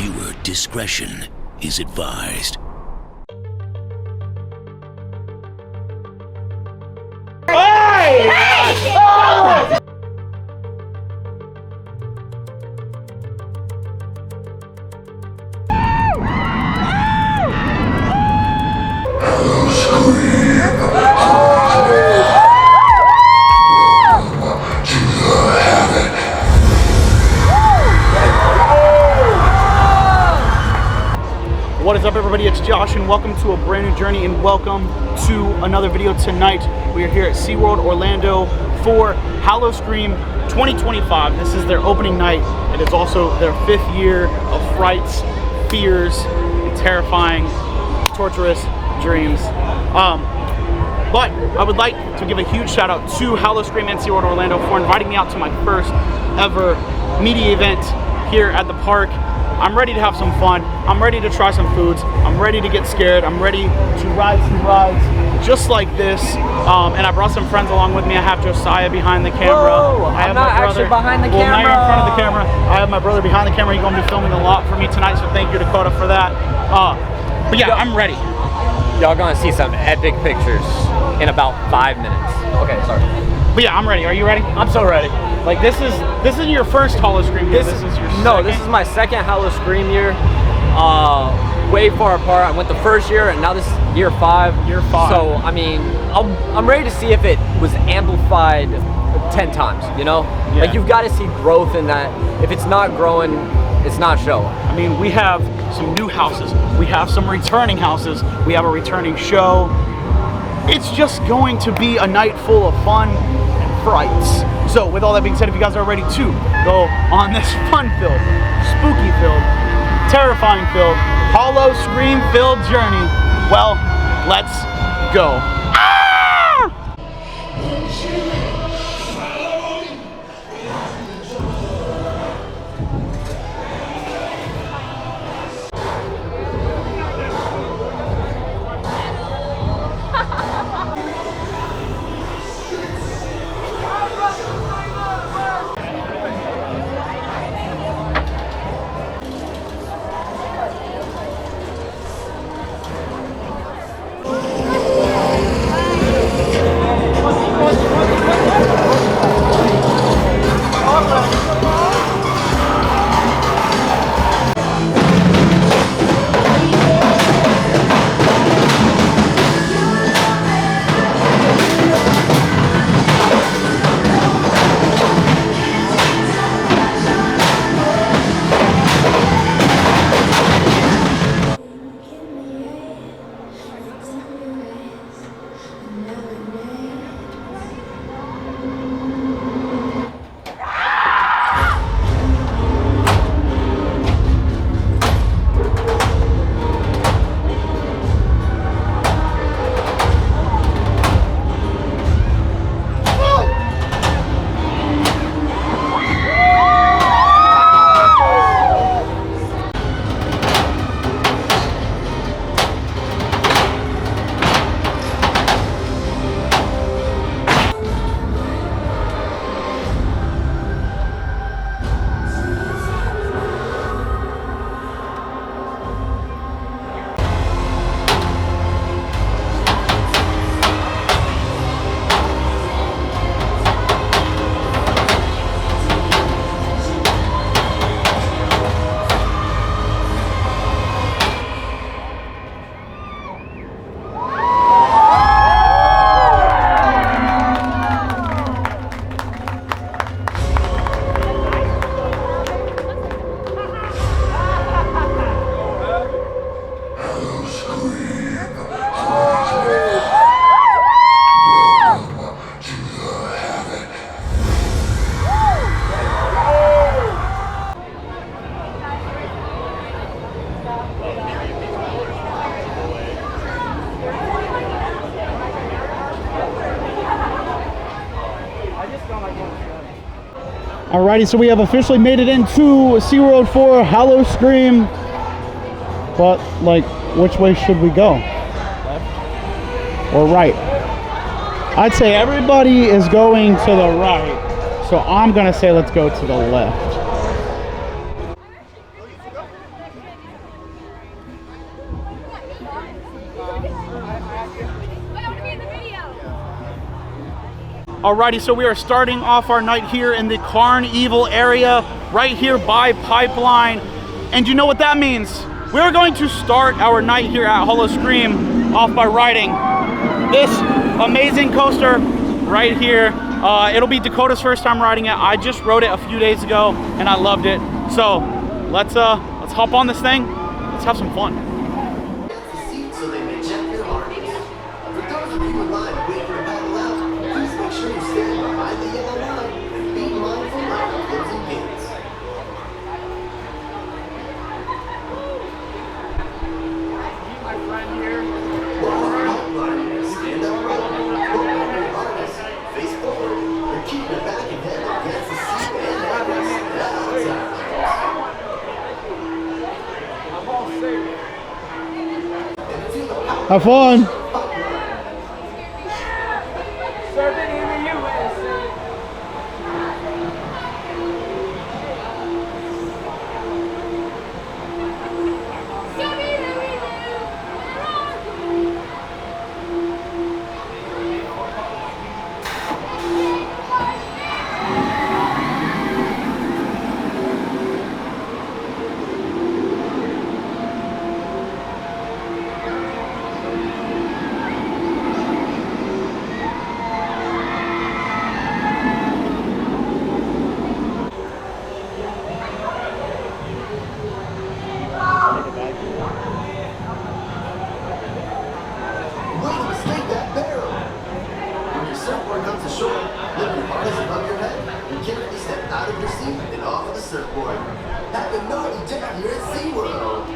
Viewer discretion is advised. Hey! Hey! Oh! What is up, everybody? It's Josh and welcome to a brand new journey and welcome to another video. Tonight we are here at SeaWorld Orlando for Howl-O-Scream 2025. This is their opening night. It is also their 5th year of frights, fears, and terrifying, torturous dreams. But I would like to give a huge shout out to Howl-O-Scream and SeaWorld Orlando for inviting me out to my first ever media event here at the park. I'm ready to have some fun. I'm ready to try some foods. I'm ready to get scared. I'm ready to ride some rides just like this. And I brought some friends along with me. I have Josiah behind the camera. Whoa, I have I'm not my brother actually behind the well, camera. Now you're in front of the camera. I have my brother behind the camera. He's going to be filming a lot for me tonight, so thank you, Dakota, for that. But yeah, I'm ready. Y'all gonna see some epic pictures in about 5 minutes. Okay, sorry. But yeah, I'm ready. Are you ready? I'm so ready. Like this is your first Howl-O-Scream year. This is your second? No, this is my second Howl-O-Scream year. Way far apart. I went the first year and now this is year 5. Year 5. So I mean, I'm ready to see if it was amplified 10 times, you know? Yeah. Like you've got to see growth in that. If it's not growing, it's not showing. I mean, we have some new houses. We have some returning houses. We have a returning show. It's just going to be a night full of fun and frights. So with all that being said, if you guys are ready to go on this fun-filled, spooky-filled, terrifying-filled, Howl-O-Scream-filled journey, well, let's go. Alrighty, so we have officially made it into SeaWorld for Howl-O-Scream. But, like, which way should we go? Left or right? I'd say everybody is going to the right. So I'm gonna say let's go to the left. Alrighty, so we are starting off our night here in the Carnival area, right here by Pipeline. And you know what that means? We're going to start our night here at Howl-O-Scream off by riding this amazing coaster right here. It'll be Dakota's first time riding it. I just rode it a few days ago and I loved it. So let's hop on this thing. Let's have some fun. So they may check your harness. For those of you in line waiting for a paddle out, please make sure you stand behind the yellow line and be mindful of the closing gates. My friend here. Stand up right, hold on your harness, face forward, and keep your back and head against the seat and headrest. That's our I'm all safe. Have fun. Serving in the USA. Way to mistake that barrel! When your surfboard comes ashore, lift your harness above your head and carefully step out of your seat and off of the surfboard. Have a naughty day here at SeaWorld!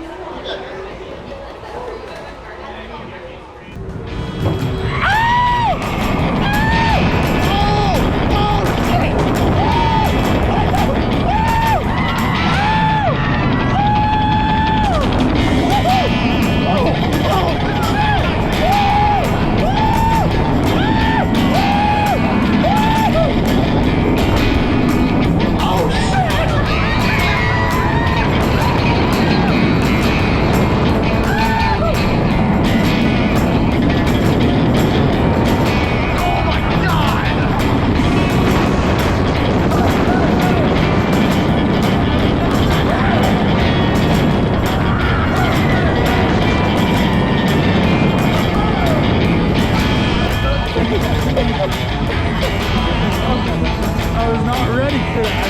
I was not ready for that.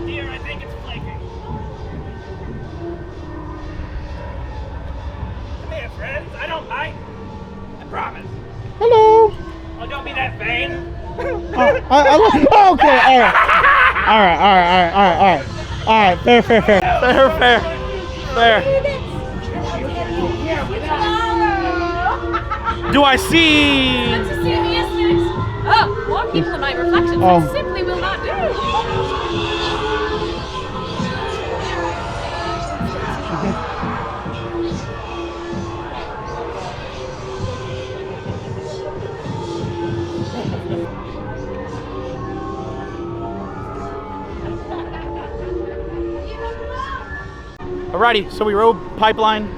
Dear, I think it's flaking. Come here, friends. I don't bite. I promise. Hello. Oh, don't be that vain. Okay, all right. Fair. Do I see? Want to see me as next? Oh, more people in my reflections. Oh. I simply will not do. Alrighty, so we rode Pipeline,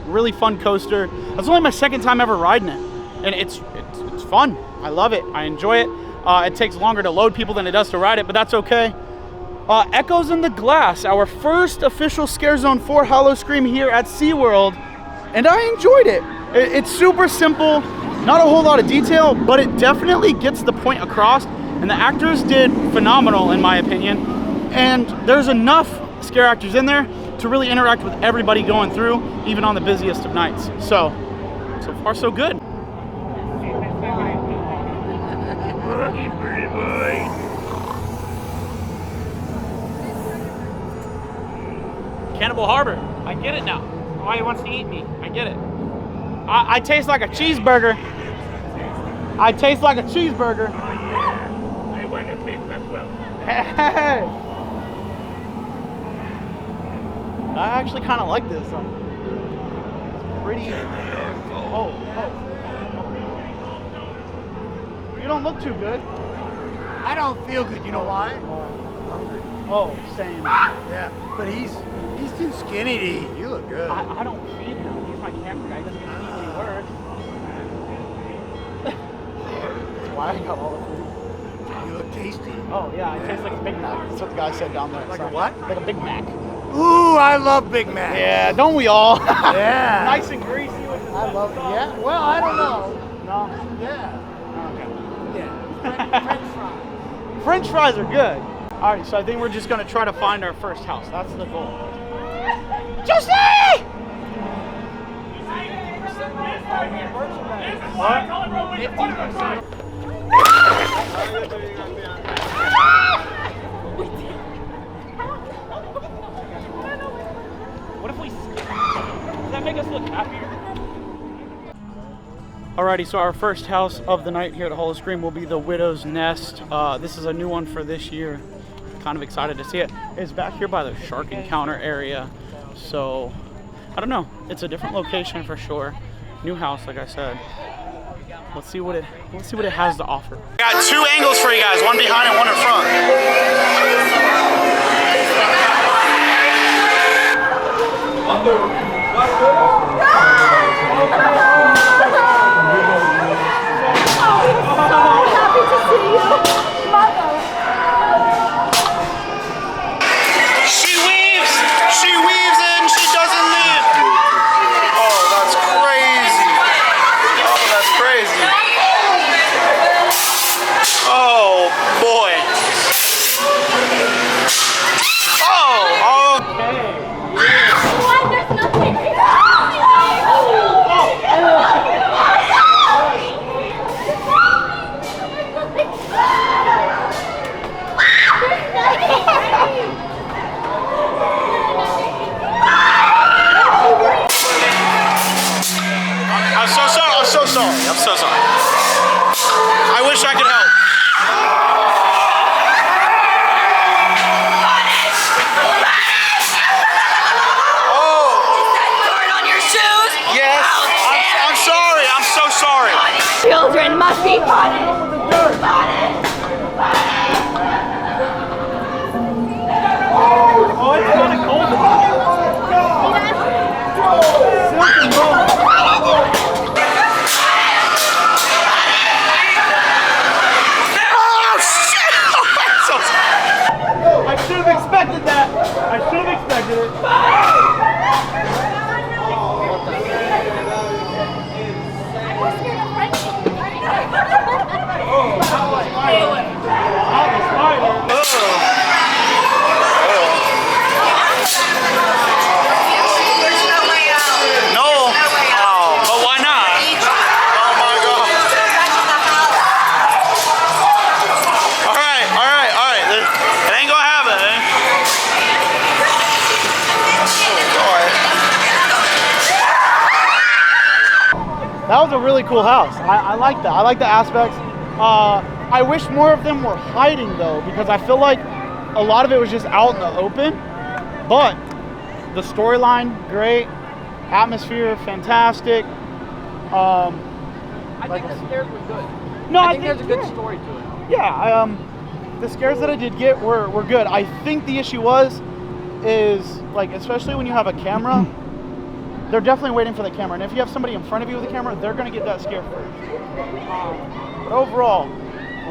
really fun coaster. That's only my second time ever riding it, and it's fun. I love it. I enjoy it. It takes longer to load people than it does to ride it, but that's okay. Echoes in the Glass, our first official scare zone for Howl-O-Scream here at SeaWorld, and I enjoyed it. It's super simple, not a whole lot of detail, but it definitely gets the point across, and the actors did phenomenal in my opinion, and there's enough scare actors in there to really interact with everybody going through, even on the busiest of nights. So far so good. Cannibal Harbor, I get it now. Why he wants to eat me, I get it. I taste like a cheeseburger. I taste like a cheeseburger. Hey! I actually kind of like this. It's pretty. Oh. You don't look too good. I don't feel good. You know why? Oh, same. Yeah, but he's too skinny to eat. You look good. I don't feed him. He's my camera guy. He doesn't get to eat any work. That's why I got all the food. You look tasty. Oh, yeah. It tastes like a Big Mac. That's what the guy said down there. Like So, a what? Like a Big Mac. Ooh, I love Big Mac. Yeah, don't we all? Yeah. Nice and greasy with the I love it. Yeah. Well, I don't know. No? Yeah. Okay. Yeah. French fries. French fries are good. All right, so I think we're just gonna try to find our first house. That's the goal. Josie! What? What if we skip? Does that make us look happier? Alrighty, so our first house of the night here at Howl-O-Scream will be the Widow's Nest. This is a new one for this year. Kind of excited to see it. It's back here by the shark encounter area. So, I don't know. It's a different location for sure. New house, like I said. Let's see what it has to offer. I got two angles for you guys, one behind and one in front. Happy to see you, Mother. She weaves in, she doesn't leave. Oh, that's crazy. Oh, that's crazy. Oh, boy. Oh, okay. What? There's nothing. I'm so sorry. I wish I could help. Yes, I'm sorry. I'm so sorry. Children must be punished. Oh, it's kind of cold. I should have expected that. I should have expected it. No. Oh, but why not? Oh my God. All right. It ain't gonna happen, eh? That was a really cool house. I like that. I like the aspects. I wish more of them were hiding though, because I feel like a lot of it was just out in the open. But the storyline, great. Atmosphere, fantastic. I think the scares were good. No, I think there's a good story to it. Yeah, the scares that I did get were good. I think the issue is like, especially when you have a camera, they're definitely waiting for the camera. And if you have somebody in front of you with a camera, they're gonna get that scare first. But overall,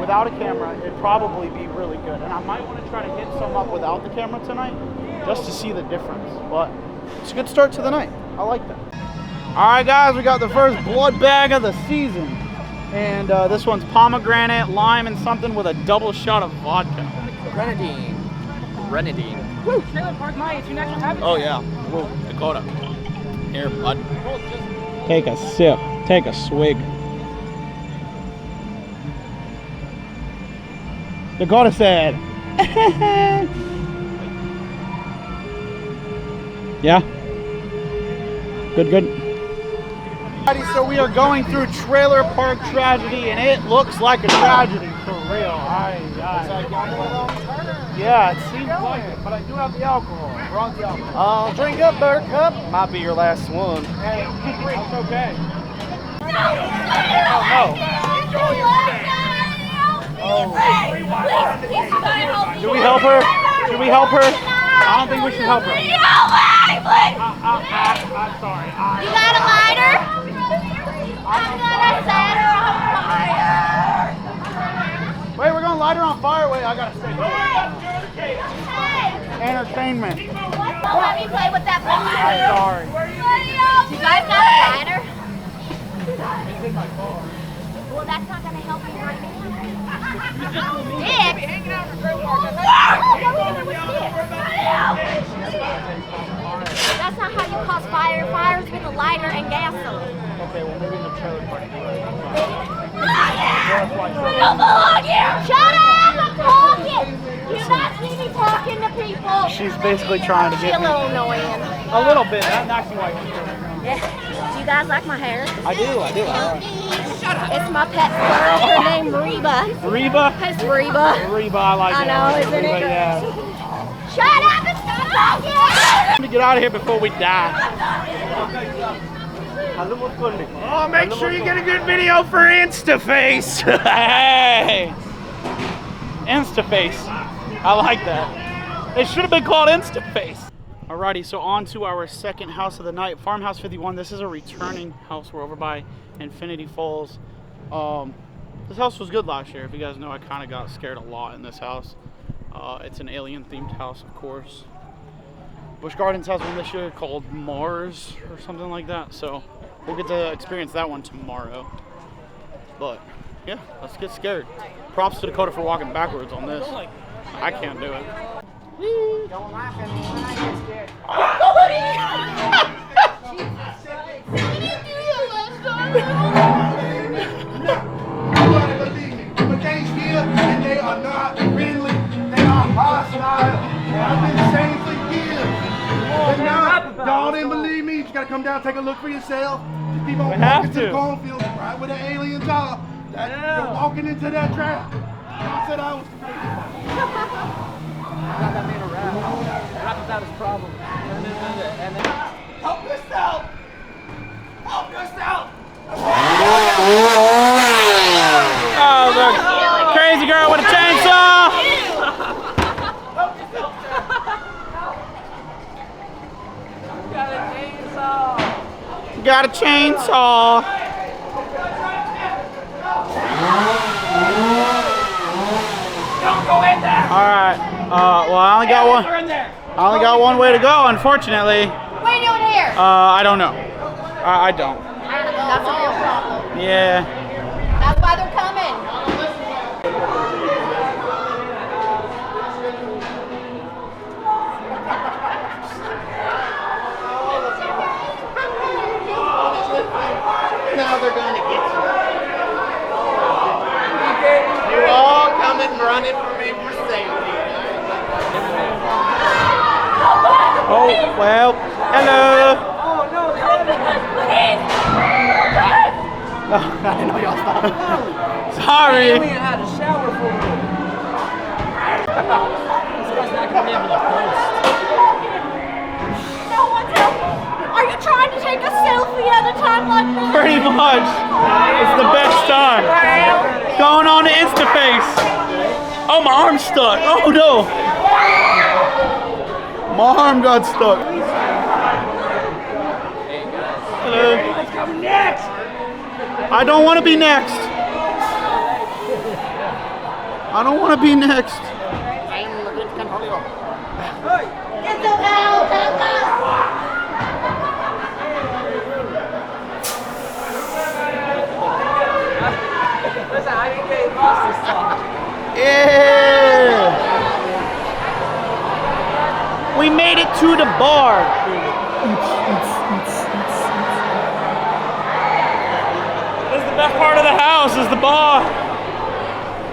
without a camera, it'd probably be really good. And I might want to try to hit some up without the camera tonight, just to see the difference. But it's a good start to the night. I like that. All right, guys, we got the first blood bag of the season. And this one's pomegranate, lime, and something with a double shot of vodka. Grenadine. Woo. Trailer Park Maya, it's your natural habitat. Oh, yeah. Whoa, Dakota. Here, bud. Take a sip. Take a swig. Dakota said. Yeah? Good. So we are going through Trailer Park Tragedy, and it looks like a tragedy for real. Yeah, it seems like it, but I do have the alcohol. Brought the alcohol. Drink up, Buttercup. Might be your last one. Hey, it's okay. Do we help her? Should we help her? I don't think we should help her. I'm sorry. You got a lighter? I'm gonna set her on fire. Wait, we're gonna light her on fire. Wait, I gotta say. Entertainment. Don't let me play with that balloon. I'm sorry. You guys got a lighter? Well, that's not gonna help me right now. Dick. That's not how you cause fire. Fire's with a lighter and gasoline. Okay, well maybe in the trailer park. You don't belong here! Shut up! I'm talking! You not see me talking to people. She's basically trying to She's get a me. little annoying. A little bit. Not too like. Yeah. Do you guys like my hair? I do. It's my pet squirrel. Her name Reba. Reba? It's Reba. Reba, I like I it. know, isn't it? Reba, yeah. Shut up and stop talking! Time to get out of here before we die. Oh, make sure you get a good video for InstaFace. Hey! Instaface. I like that. It should have been called Instaface. Alrighty, so on to our second house of the night, Farmhouse 51. This is a returning house. We're over by Infinity Falls. This house was good last year. If you guys know, I kind of got scared a lot in this house. It's an alien-themed house, of course. Busch Gardens has one this year called Mars or something like that. So we'll get to experience that one tomorrow. But yeah, let's get scared. Props to Dakota for walking backwards on this. I can't do it. Don't laugh at me when I get scared. Nobody believe me, but they here and they are not friendly. They are hostile. I've been saying for years. But now, y'all didn't believe me. You just gotta come down, take a look for yourself. Just keep on walking to the cornfield, right where the aliens are. You're walking into that trap. I said I was. Got that man a rap. Rap about his problem. And then Help yourself! Help yourself! Oh, the crazy girl with a chainsaw! Got a chainsaw. Don't go in there! Alright. Well, I only got one way to go, unfortunately. What are you doing here? I don't know. I don't. That's a real problem. Yeah. That's why they're coming. Now they're gonna get you. You all coming running for me for safety. Oh, well. Hello. Oh, I didn't know y'all stopped. Sorry. alien had a shower for me. This guy's not gonna be able to post. No one's helping. Are you trying to take a selfie at a time like this? Pretty much. It's the best time. Going on to Instaface. Oh, my arm's stuck. Oh, no. My arm got stuck. Hello. Next! I don't want to be next. I don't want to be next. Get the hell out Listen, I didn't get lost this time. Yeah. We made it to the bar. This is the best part of the house, is the bar.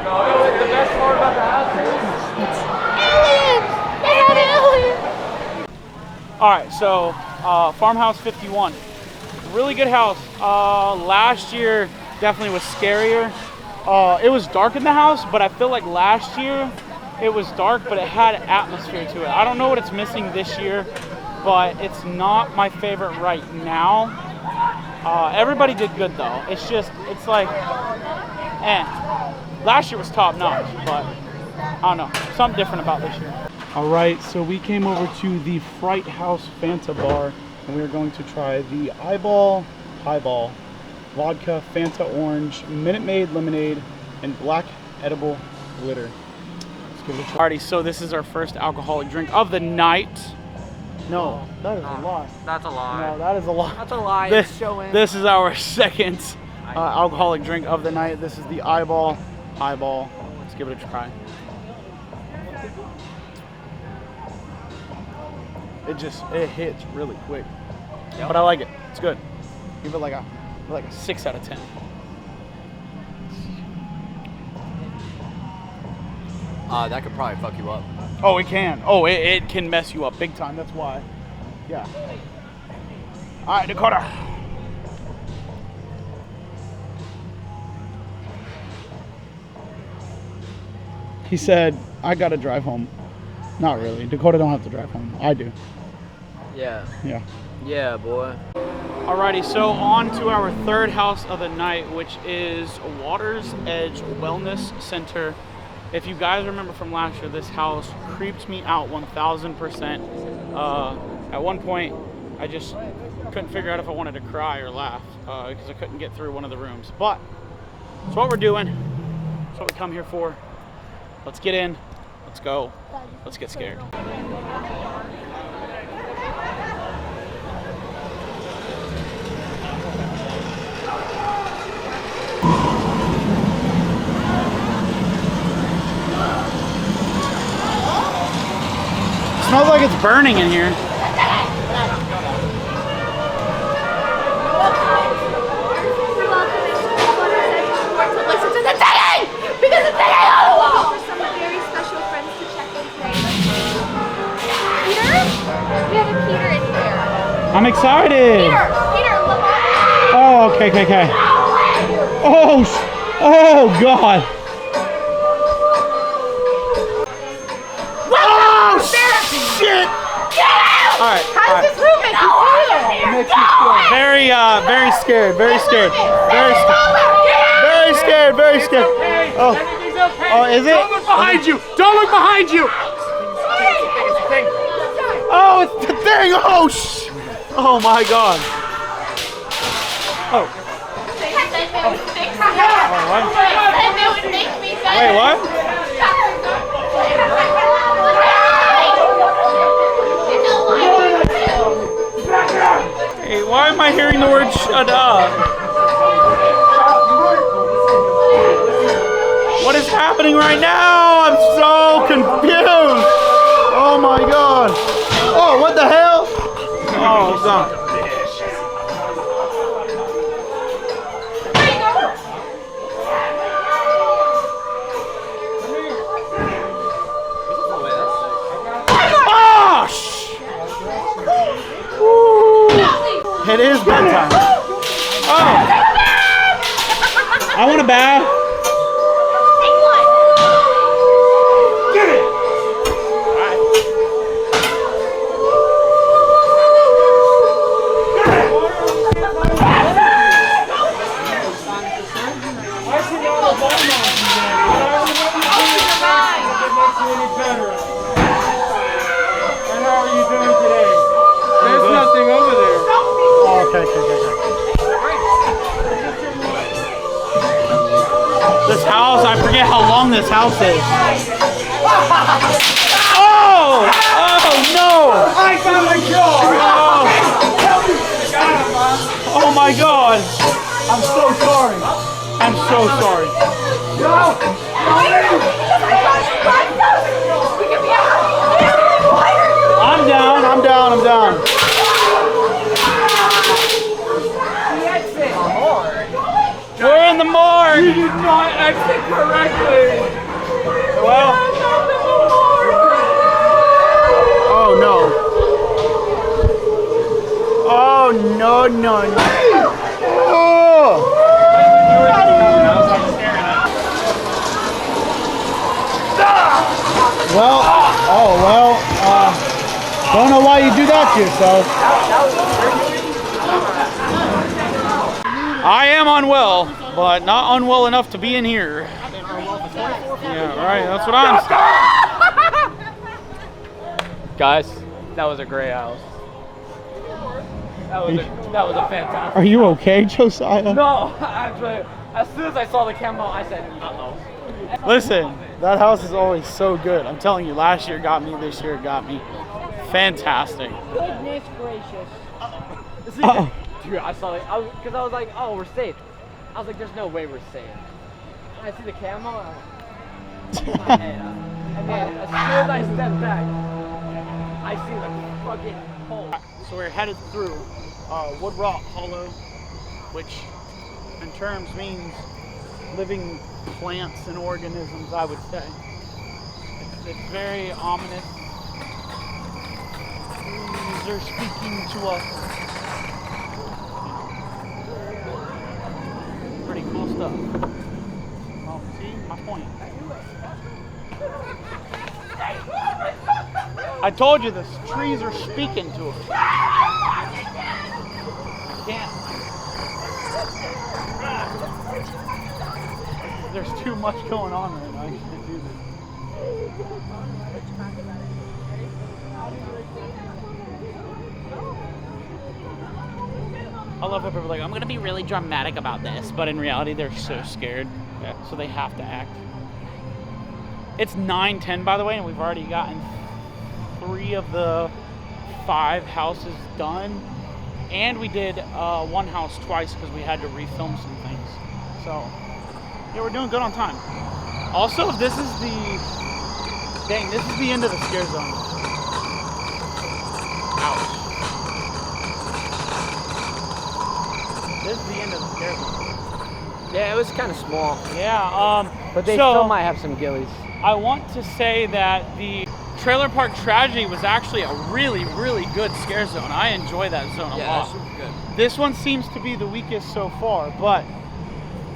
No, the best part about the house is aliens! They have aliens! All right, so Farmhouse 51, really good house. Last year definitely was scarier. It was dark in the house, but I feel like last year it was dark, but it had atmosphere to it. I don't know what it's missing this year, but it's not my favorite right now. Everybody did good though. It's just, it's like, last year was top notch, but I don't know, something different about this year. All right, so we came over to the Fright House Fanta bar, and we are going to try the highball, vodka, Fanta orange, Minute Maid lemonade, and black edible glitter. Let's give it a try. Alrighty, so this is our first alcoholic drink of the night. No, that is a lie. That's a lie. No, that is a lie. That's a lie. This is our second alcoholic drink of the night. This is the highball. Let's give it a try. It hits really quick. Yep. But I like it. It's good. Give it like a 6 out of 10. That could probably fuck you up. Oh, it can. Oh, it can mess you up big time. That's why. Yeah. All right, Dakota. He said, I got to drive home. Not really. Dakota don't have to drive home. I do. Yeah. Yeah. Yeah, boy. Alrighty, so on to our third house of the night, which is Water's Edge Wellness Center. If you guys remember from last year, this house creeped me out 1000%. At one point, I just couldn't figure out if I wanted to cry or laugh because I couldn't get through one of the rooms. But that's what we're doing. That's what we come here for. Let's get in. Let's go. Let's get scared. Smells like it's burning in here. Listen to the singing! Because it's singing on the wall! For some very special friends to check in today. Peter? We have a Peter in here. I'm excited. Peter, look on. Oh, okay. Oh, God. Shit! All right. How's this room make you feel? Makes me feel very scared. Very scared. Oh, is it? Don't look behind you! Don't look behind you! Oh, it's the thing! Oh my God! Oh. Wait, what? Hey, why am I hearing the word shut up? What is happening right now? I'm so confused. Oh my God. Oh, what the hell? Oh, God. It is bedtime. Oh! I want a bath. Take one. Get it! And how are you doing today? There's nothing over there. Okay. This house, I forget how long this house is. Oh! Oh no! I found my cure! Oh my God! I'm so sorry. I'm so sorry. I'm down. We're in the morgue. You did not exit correctly! Well. Oh no. Oh no. Oh. Well, don't know why you do that to yourself. I am unwell, but not unwell enough to be in here. Yeah, right, that's what I'm saying. Guys, that was a great house. That was a fantastic. Are you okay, Josiah? No, actually, as soon as I saw the camo, I said, uh-oh. Listen, that house is always so good. I'm telling you, last year got me, this year got me. Fantastic. Goodness gracious. Dude, I saw it, because I was like, oh, we're safe. I was like, there's no way we're safe. And I see the camo, and I'm like, and then as soon as I step back, I see the fucking hole. So we're headed through Wood Rock Hollow, which in terms means living plants and organisms, I would say. It's very ominous. Trees are speaking to us. Pretty cool stuff. Well, see, my point. I told you this. Trees are speaking to us. I can't. There's too much going on right now. I can't do this. I love how people are like, I'm gonna be really dramatic about this, but in reality, they're so scared, so they have to act. It's 9:10, by the way, and we've already gotten 3 of the 5 houses done, and we did one house twice because we had to refilm some things. So yeah, we're doing good on time. Also, this is the end of the scare zone. Ouch. This is the end of the scare zone. Yeah, it was kind of small. Yeah, but they still might have some gillies. I want to say that the Trailer Park Tragedy was actually a really, really good scare zone. I enjoy that zone a lot. Yeah, super good. This one seems to be the weakest so far, but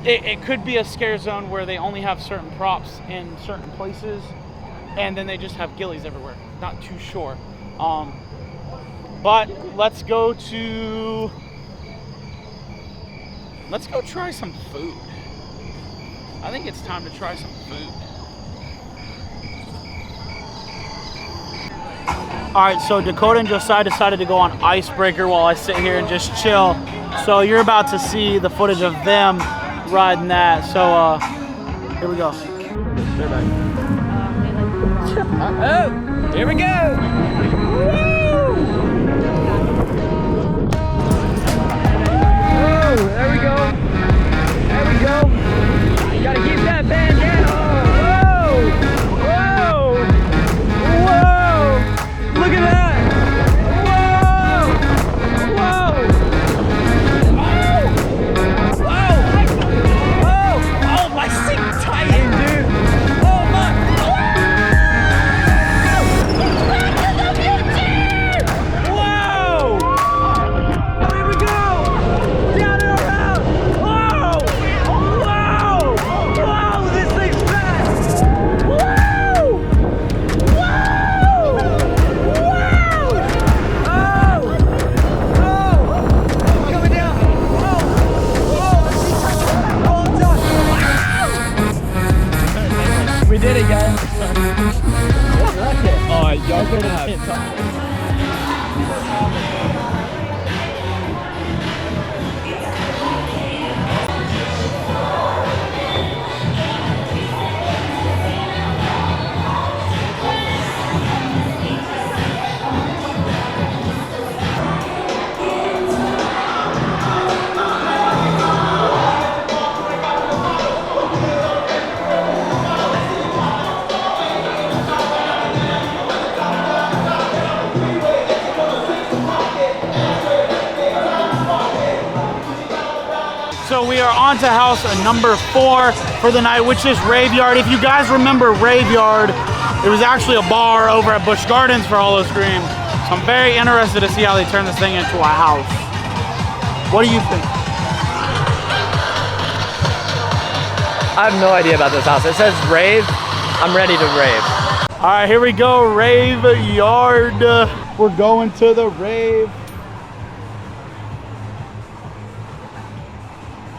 it could be a scare zone where they only have certain props in certain places, and then they just have gillies everywhere. Not too sure. But let's go try some food. I think it's time to try some food. All right, so Dakota and Josiah decided to go on Icebreaker while I sit here and just chill. So you're about to see the footage of them riding that. So here we go. Oh, here we go. Woo! Oh, there we go. There we go. You gotta keep that band down. Whoa! Whoa! Whoa! Look at that! Whoa! Whoa! Oh! Whoa! Oh, my seat tightened, dude! Oh my! Whoa! Oh, here we go! Down and around! Whoa! Whoa! Whoa! This thing's fast! Whoa! Whoa! Coming down. Whoa. We did it, guys. Oh, y'all gonna have So we are on to house number 4 for the night, which is Rave Yard. If you guys remember Rave Yard, it was actually a bar over at Busch Gardens for Howl-O-Scream. So I'm very interested to see how they turn this thing into a house. What do you think? I have no idea about this house. It says rave. I'm ready to rave. All right, here we go, rave yard. We're going to the rave.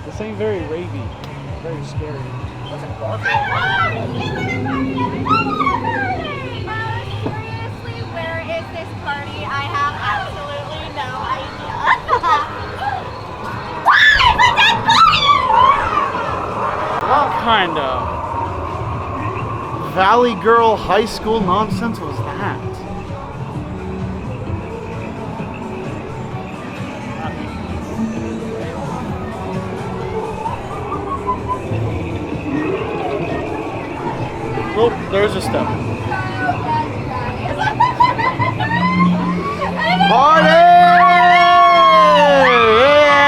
This ain't very ravey, very scary. Seriously, where is this party? I have absolutely no idea. What kind of Valley Girl high school nonsense was that? Oh, there's a step. Party! Yeah!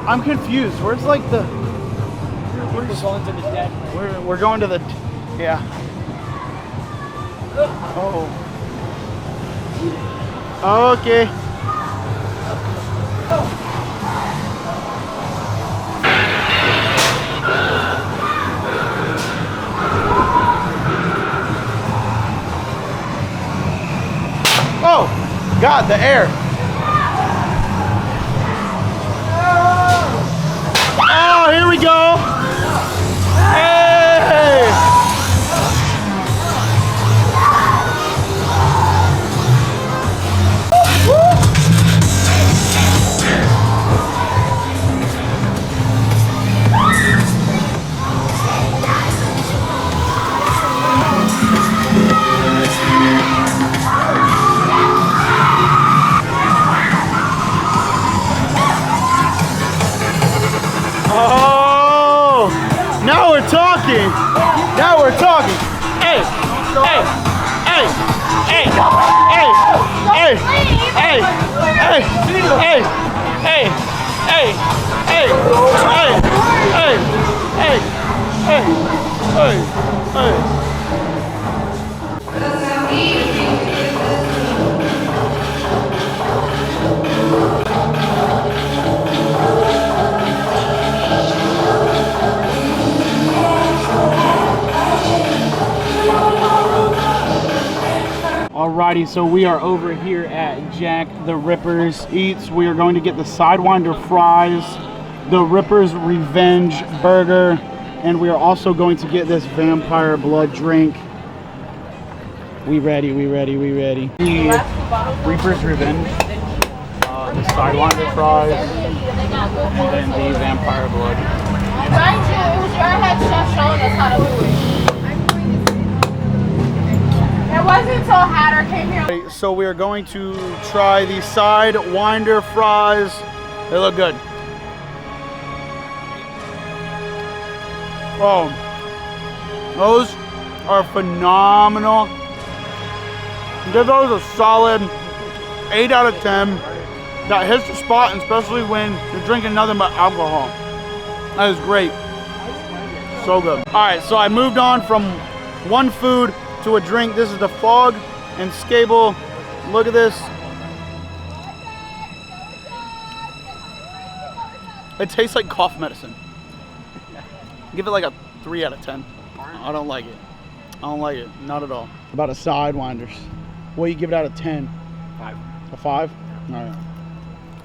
I'm confused. Where's like the? We're going to the dead. We're going to the. Yeah. Oh. Okay. Oh, God, the air. Oh, here we go. Hey! Oh, now we're talking. Now we're talking. Hey, hey, hey, hey, hey, hey, hey, hey, hey, hey, hey, hey, hey, hey, hey, hey, hey. Alrighty, so we are over here at Jack the Ripper's Eats. We are going to get the Sidewinder fries, the Ripper's Revenge burger, and we are also going to get this vampire blood drink. We ready, we ready, we ready. The Reaper's Revenge, the Sidewinder fries, and then the vampire blood. Mind you, it was your head chef showing us how to do it. It wasn't until Hatter came here. So we are going to try the Sidewinder fries. They look good. Oh, those are phenomenal. Give those a solid 8 out of 10. That hits the spot, and especially when you're drinking nothing but alcohol. That is great. So good. All right, so I moved on from one food to a drink. This is the Fog and Scable. Look at this. It tastes like cough medicine. Give it like a 3 out of 10. I don't like it. I don't like it. Not at all. About a Sidewinders. What do you give it out of 10? 5. A 5? All right.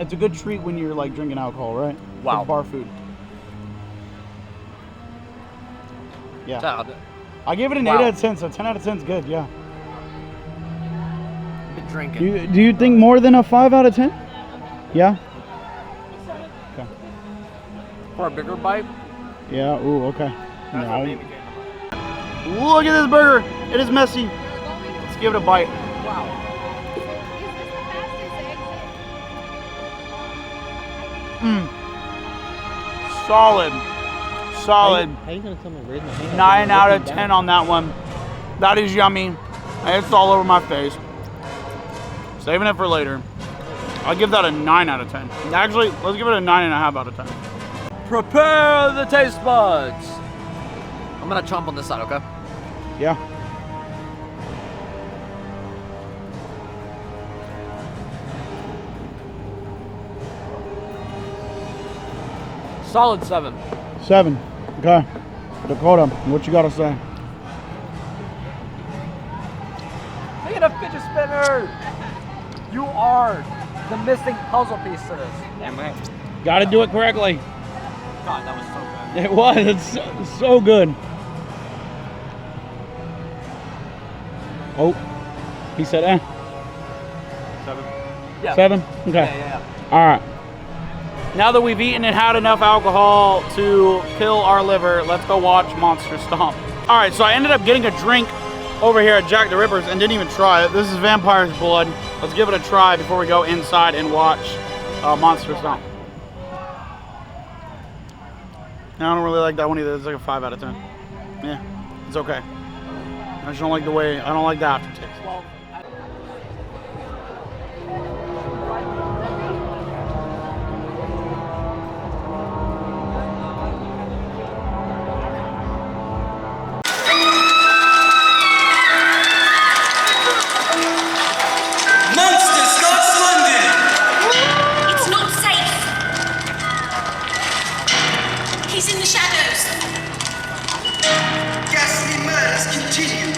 It's a good treat when you're like drinking alcohol, right? Wow. It's bar food. Yeah. I gave it an 8 out of 10, so 10 out of 10 is good, yeah. Been drinking. Do you think more than a 5 out of 10? Yeah? Okay. For a bigger bite? Yeah, ooh, okay. No. Look at this burger. It is messy. Let's give it a bite. Wow. Solid. Solid. How you gonna tell me raise my hand? 9 out of 10 on that one. That is yummy. And it's all over my face. Saving it for later. I'll give that a 9 out of 10. Actually, let's give it a 9.5 out of 10. Prepare the taste buds. I'm gonna chomp on this side, okay? Yeah. Solid 7. 7. Okay. Dakota, what you gotta say? Look at a fidget spinner! You are the missing puzzle piece to this. Damn right. Gotta do it correctly. God, that was so good. It was. It's so good. Oh, he said, 7. Yeah. 7? Okay. Yeah. All right. Now that we've eaten and had enough alcohol to kill our liver, let's go watch Monster Stomp. All right, so I ended up getting a drink over here at Jack the Ripper's and didn't even try it. This is Vampire's Blood. Let's give it a try before we go inside and watch Monster Stomp. I don't really like that one either. It's like a 5 out of 10. Yeah, it's okay. I just don't like the way, I don't like the aftertaste. Monster starts London! It's not safe. He's in the shadows. Ghastly murders continue.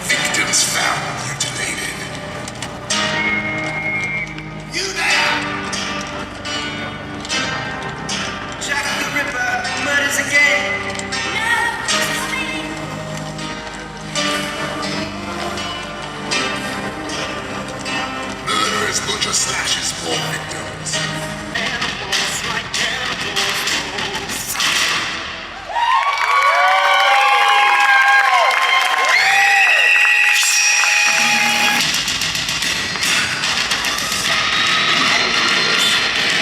Victims found mutilated. You there! Jack the Ripper murders again. No, he's coming. Murderers butcher slashes more victims. Animals like cannibals.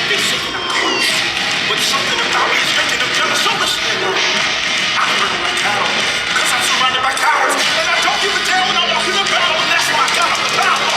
They say I'm close, but something about me is making them jealous. So listen, I run like cattle, cause I'm surrounded by cowards, and I don't give a damn when I walk in the battle, and that's why I got up the power.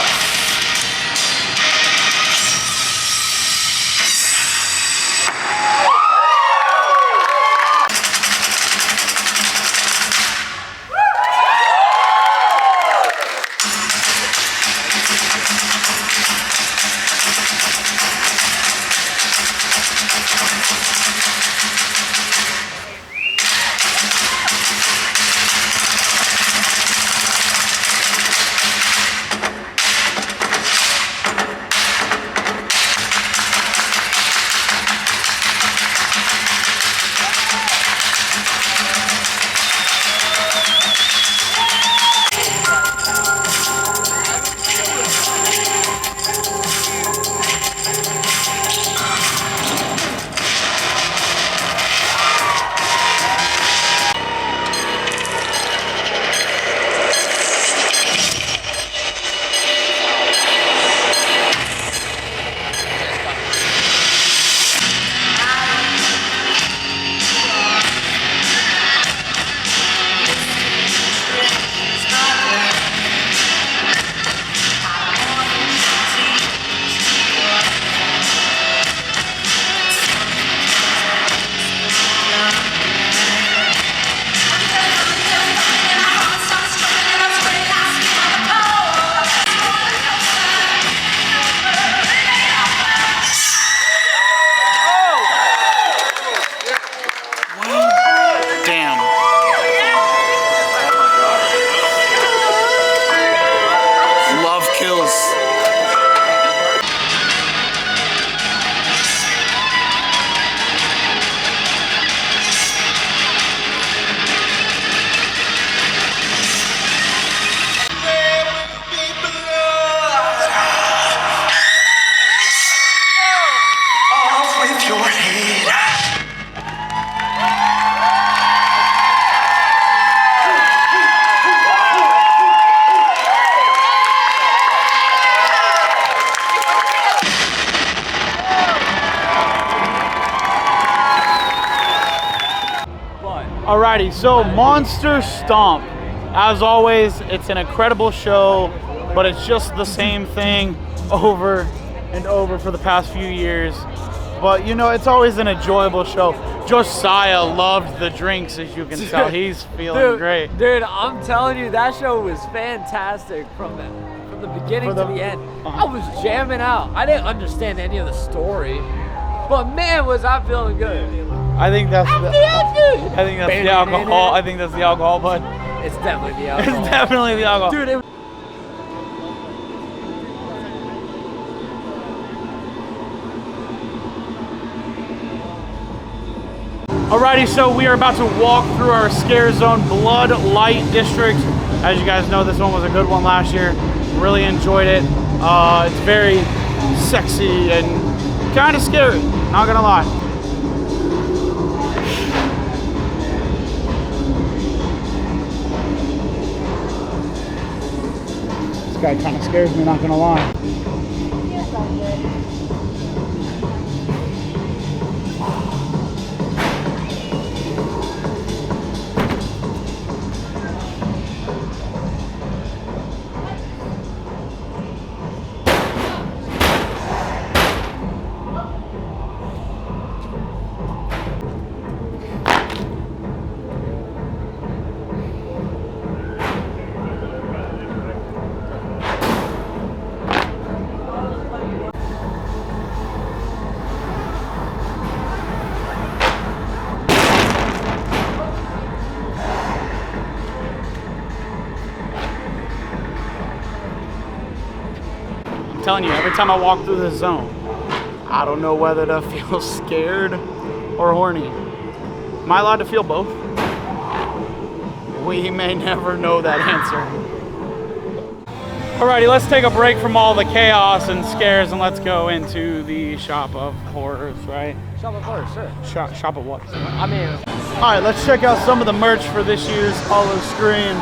Damn. Love kills. Off with your head. Alrighty, so Monster Stomp. As always, it's an incredible show, but it's just the same thing over and over for the past few years. But you know, it's always an enjoyable show. Josiah loved the drinks, as you can tell. He's feeling great. Dude, I'm telling you, that show was fantastic from the beginning to the end. I was jamming out. I didn't understand any of the story, but man, was I feeling good. I think that's the alcohol. I think that's the alcohol, but it's definitely the alcohol. It's definitely the alcohol. Dude, Alrighty, so we are about to walk through our Scare Zone Blood Light District. As you guys know, this one was a good one last year. Really enjoyed it. It's very sexy and kind of scary, not gonna lie. This guy kind of scares me, not gonna lie. I'm telling you, every time I walk through this zone, I don't know whether to feel scared or horny. Am I allowed to feel both? We may never know that answer. Alrighty, let's take a break from all the chaos and scares and let's go into the shop of horrors, right? Shop of horrors, sure. Shop of what? I mean, alright, let's check out some of the merch for this year's Howl-O-Scream.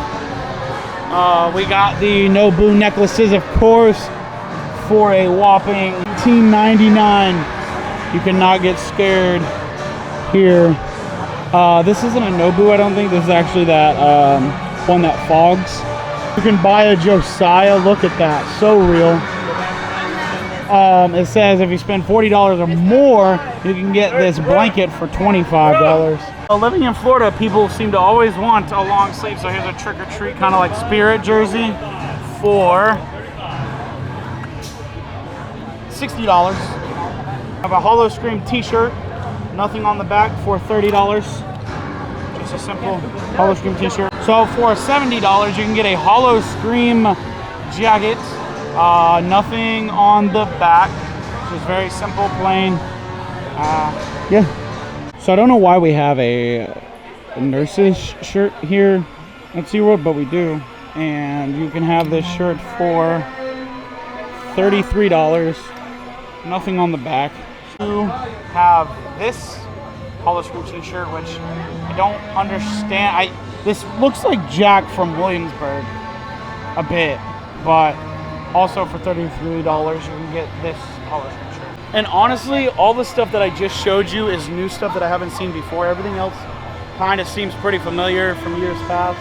We got the Nobu necklaces, of course, for a whopping $18.99. You cannot get scared here. This isn't a Nobu, I don't think. This is actually that one that fogs. You can buy a Josiah. Look at that, so real. It says if you spend $40 or more, you can get this blanket for $25. Living in Florida, people seem to always want a long sleeve, so here's a trick-or-treat kind of like spirit jersey for $60. I have a Howl-O-Scream t-shirt, nothing on the back, for $30. Just a simple Howl-O-Scream t-shirt. So for $70, you can get a Howl-O-Scream jacket, nothing on the back, just very simple, plain. Yeah. So I don't know why we have a nurse's shirt here at SeaWorld, but we do. And you can have this shirt for $33. Nothing on the back. You have this Howl-O-Scream t-shirt, which I don't understand. This looks like Jack from Williamsburg a bit, but also for $33 you can get this Howl-O-Scream shirt. And honestly, all the stuff that I just showed you is new stuff that I haven't seen before. Everything else kind of seems pretty familiar from years past,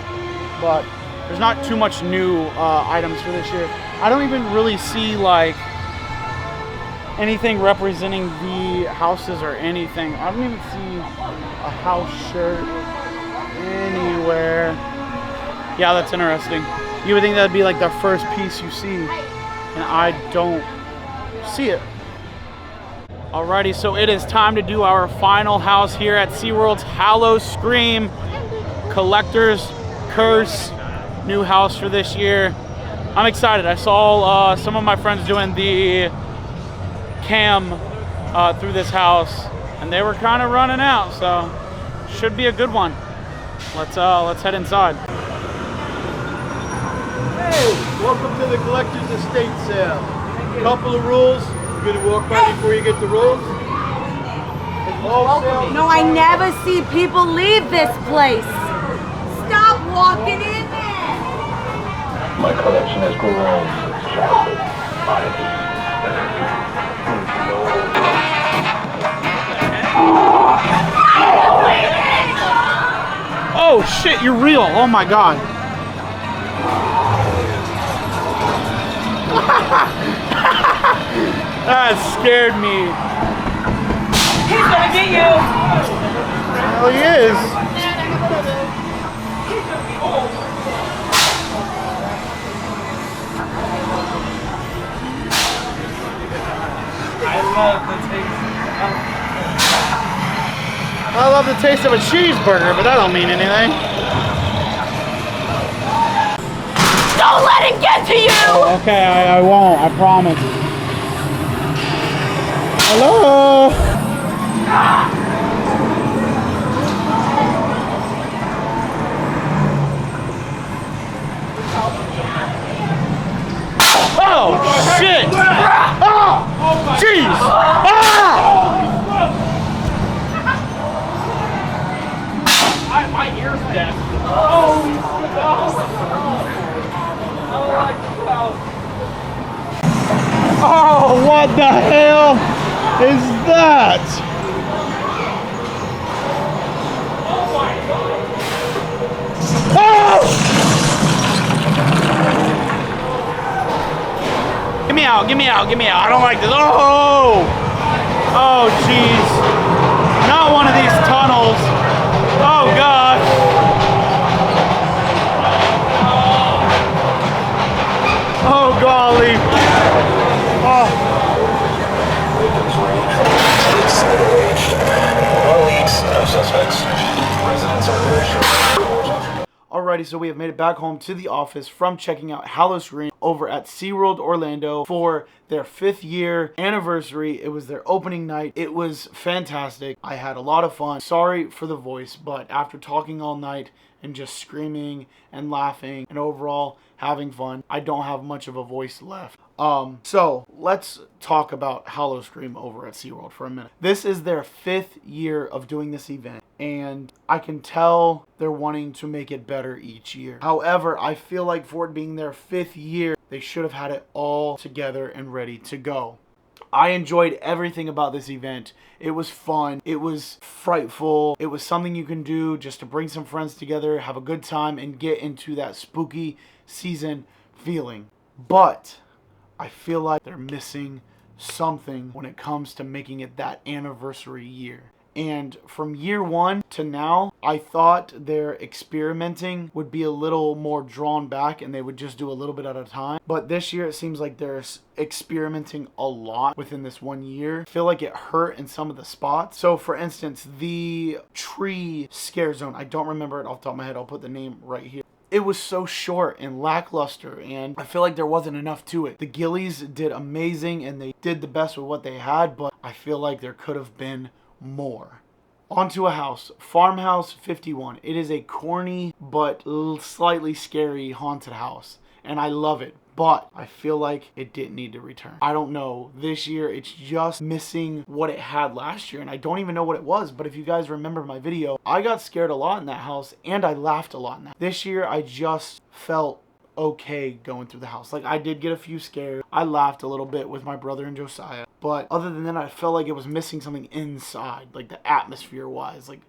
but there's not too much new items for this year. I don't even really see like anything representing the houses or anything. I don't even see a house shirt anywhere. Yeah, that's interesting. You would think that'd be like the first piece you see, and I don't see it. Alrighty, so it is time to do our final house here at SeaWorld's Howl-O-Scream Collector's Curse, new house for this year. I'm excited. I saw some of my friends doing the cam through this house, and they were kind of running out, so should be a good one. Let's head inside. Hey, welcome to the Collector's Estate Sale. Couple of rules. You're gonna walk by before you get the rules. No, I never see people leave this place. Stop walking in there. My collection has grown. Oh shit, you're real. Oh my god. That scared me. He's gonna get you! Hell he is. I love the taste of a cheeseburger, but that don't mean anything. Don't let it get to you! Okay, I won't, I promise. Hello? Oh, shit! Oh, jeez! Ah! My ear's dead. Oh, what the hell is that? Oh! Get me out, get me out, get me out. I don't like this. Oh! Oh, jeez. Not one of these tunnels. Oh, God. Oh, golly. Oh. Alrighty, so we have made it back home to the office from checking out Howl-O-Scream over at SeaWorld Orlando for their 5th year anniversary. It was their opening night. It was fantastic. I had a lot of fun. Sorry for the voice, but after talking all night and just screaming and laughing and overall having fun, I don't have much of a voice left. So let's talk about Howl-O-Scream over at SeaWorld for a minute. This is their 5th year of doing this event, and I can tell they're wanting to make it better each year. However, I feel like for it being their 5th year, they should have had it all together and ready to go. I enjoyed everything about this event. It was fun. It was frightful. It was something you can do just to bring some friends together, have a good time, and get into that spooky season feeling. But I feel like they're missing something when it comes to making it that anniversary year. And from year 1 to now, I thought their experimenting would be a little more drawn back and they would just do a little bit at a time. But this year, it seems like they're experimenting a lot within this 1 year. I feel like it hurt in some of the spots. So for instance, the tree scare zone, I don't remember it off the top of my head. I'll put the name right here. It was so short and lackluster, and I feel like there wasn't enough to it. The Gillies did amazing and they did the best with what they had, but I feel like there could have been more. Onto a house, Farmhouse 51. It is a corny but slightly scary haunted house, and I love it, but I feel like it didn't need to return. I don't know. This year, it's just missing what it had last year, and I don't even know what it was, but if you guys remember my video, I got scared a lot in that house, and I laughed a lot in that. This year, I just felt okay going through the house. Like, I did get a few scares. I laughed a little bit with my brother and Josiah, but other than that, I felt like it was missing something inside, like the atmosphere wise. Like,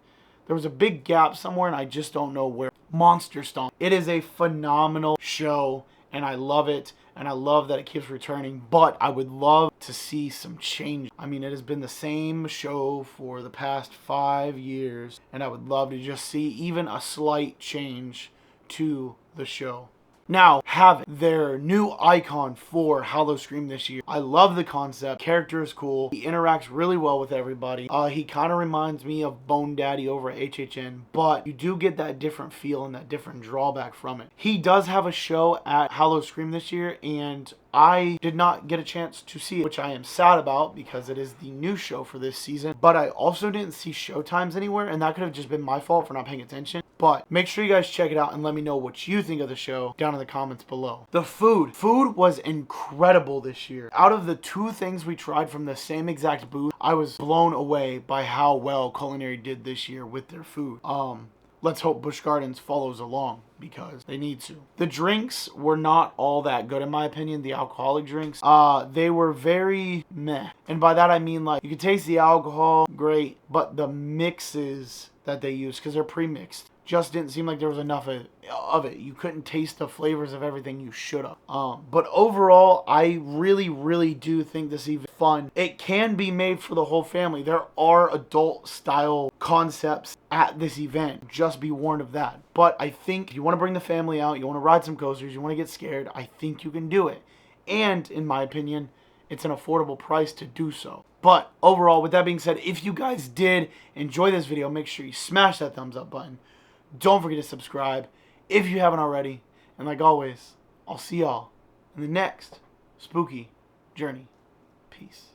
there was a big gap somewhere and I just don't know where. Monster Stomp. It is a phenomenal show and I love it, and I love that it keeps returning, but I would love to see some change. I mean, it has been the same show for the past 5 years, and I would love to just see even a slight change to the show. Now, Havoc, their new icon for Howl-O-Scream this year. I love the concept. Character is cool. He interacts really well with everybody. He kind of reminds me of Bone Daddy over at HHN, but you do get that different feel and that different drawback from it. He does have a show at Howl-O-Scream this year, and I did not get a chance to see it, which I am sad about because it is the new show for this season. But I also didn't see show times anywhere, and that could have just been my fault for not paying attention. But make sure you guys check it out and let me know what you think of the show down in the comments below. The food was incredible this year. Out of the 2 things we tried from the same exact booth, I was blown away by how well Culinary did this year with their food. Let's hope Busch Gardens follows along because they need to. The drinks were not all that good in my opinion, the alcoholic drinks. They were very meh. And by that I mean, like, you could taste the alcohol, great, but the mixes that they use, because they're pre-mixed, just didn't seem like there was enough of it. You couldn't taste the flavors of everything you should have. But overall, I really, really do think this event is fun. It can be made for the whole family. There are adult style concepts at this event. Just be warned of that. But I think if you want to bring the family out, you want to ride some coasters, you want to get scared, I think you can do it. And in my opinion, it's an affordable price to do so. But overall, with that being said, if you guys did enjoy this video, make sure you smash that thumbs up button. Don't forget to subscribe if you haven't already. And like always, I'll see y'all in the next spooky journey. Peace.